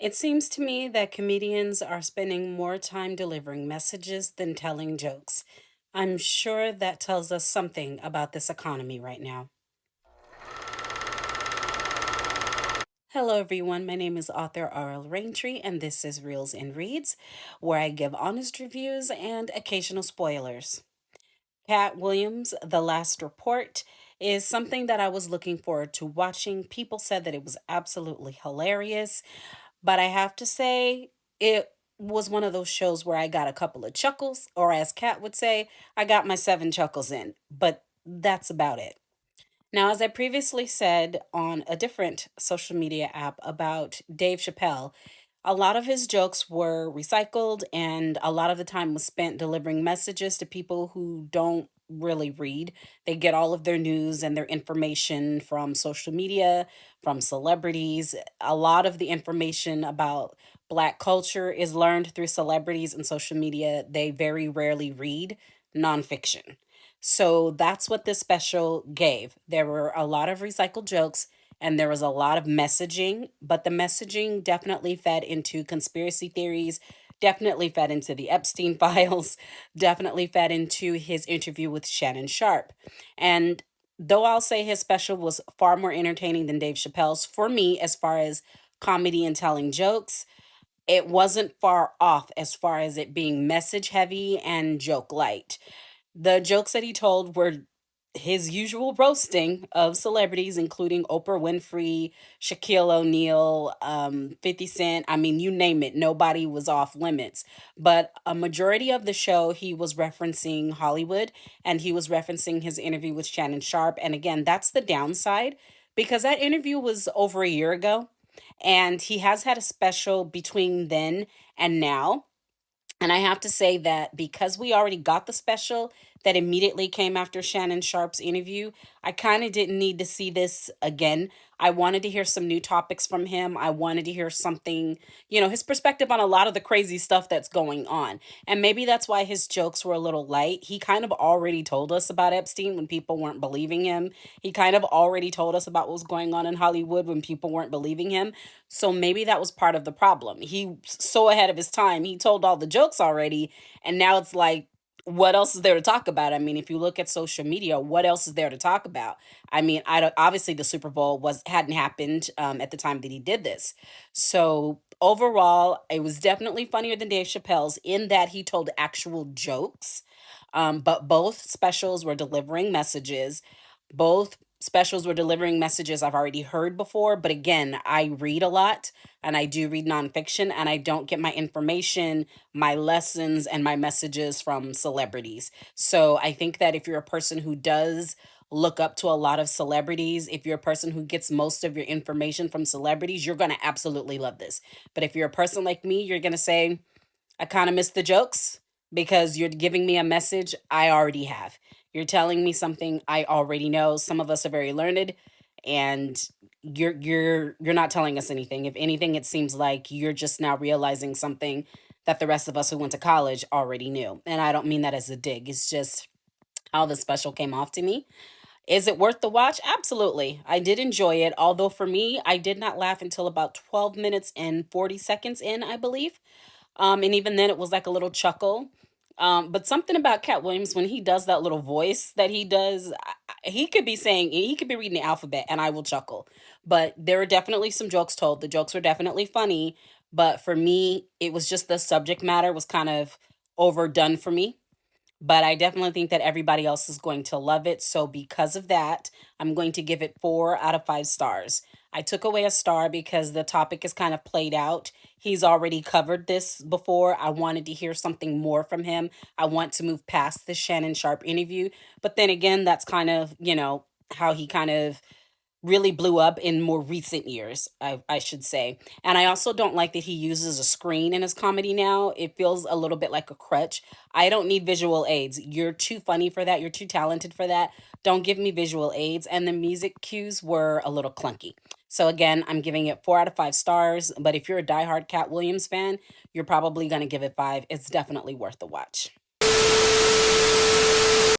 It seems to me that comedians are spending more time delivering messages than telling jokes. I'm sure that tells us something about this economy right now. Hello, everyone. My name is author R.L. Raintree, and this is Reels and Reads, where I give honest reviews and occasional spoilers. Katt Williams' The Last Report is something that I was looking forward to watching. People said that it was absolutely hilarious. But I have to say, it was one of those shows where I got a couple of chuckles, or as Kat would say, I got my seven chuckles in. But that's about it. Now, as I previously said on a different social media app about Dave Chappelle, a lot of his jokes were recycled, and a lot of the time was spent delivering messages to people who don't really read. They get all of their news and their information from social media, from celebrities. A lot of the information about Black culture is learned through celebrities and social media. They very rarely read nonfiction. So that's what this special gave. There were a lot of recycled jokes and there was a lot of messaging, but the messaging definitely fed into conspiracy theories, definitely fed into the Epstein files, definitely fed into his interview with Shannon Sharp. And though I'll say his special was far more entertaining than Dave Chappelle's, for me, as far as comedy and telling jokes, it wasn't far off as far as it being message heavy and joke light. The jokes that he told were his usual roasting of celebrities, including Oprah Winfrey, Shaquille O'Neal, 50 Cent. I mean, you name it, nobody was off limits. But a majority of the show, he was referencing Hollywood and he was referencing his interview with Shannon Sharp. And again, that's the downside because that interview was over a year ago. And he has had a special between then and now. And I have to say that because we already got the special that immediately came after Shannon Sharp's interview, I kind of didn't need to see this again. I wanted to hear some new topics from him. I wanted to hear something, his perspective on a lot of the crazy stuff that's going on. And maybe that's why his jokes were a little light. He kind of already told us about Epstein when people weren't believing him. He kind of already told us about what was going on in Hollywood when people weren't believing him. So maybe that was part of the problem. He so ahead of his time. He told all the jokes already, and now it's like, what else is there to talk about? I mean, if you look at social media, what else is there to talk about? I mean, I don't, obviously the Super Bowl was hadn't happened at the time that he did this. So overall, it was definitely funnier than Dave Chappelle's in that he told actual jokes. But both specials were delivering messages. Both specials were delivering messages I've already heard before. But again, I read a lot and I do read nonfiction and I don't get my information, my lessons, and my messages from celebrities. So I think that if you're a person who does look up to a lot of celebrities, if you're a person who gets most of your information from celebrities, you're going to absolutely love this. But if you're a person like me, you're going to say, I kind of miss the jokes because you're giving me a message I already have. You're telling me something I already know. Some of us are very learned and you're not telling us anything. If anything, it seems like you're just now realizing something that the rest of us who went to college already knew. And I don't mean that as a dig. It's just how the special came off to me. Is it worth the watch? Absolutely. I did enjoy it. Although for me, I did not laugh until about 12 minutes and 40 seconds in, I believe. And even then, it was like a little chuckle. But something about Cat Williams when he does that little voice that he does, he could be saying he could be reading the alphabet, and I will chuckle. But there are definitely some jokes told. The jokes were definitely funny, but for me, it was just the subject matter was kind of overdone for me, but I definitely think that everybody else is going to love it. So, because of that, I'm going to give it 4 out of 5 stars. I took away a star because the topic is kind of played out. He's already covered this before. I wanted to hear something more from him. I want to move past the Shannon Sharp interview. But then again, that's kind of, how he kind of really blew up in more recent years, I should say. And I also don't like that he uses a screen in his comedy now. It feels a little bit like a crutch. I don't need visual aids. You're too funny for that. You're too talented for that. Don't give me visual aids. And the music cues were a little clunky. So again, I'm giving it 4 out of 5 stars. But if you're a diehard Cat Williams fan, you're probably going to give it 5. It's definitely worth the watch.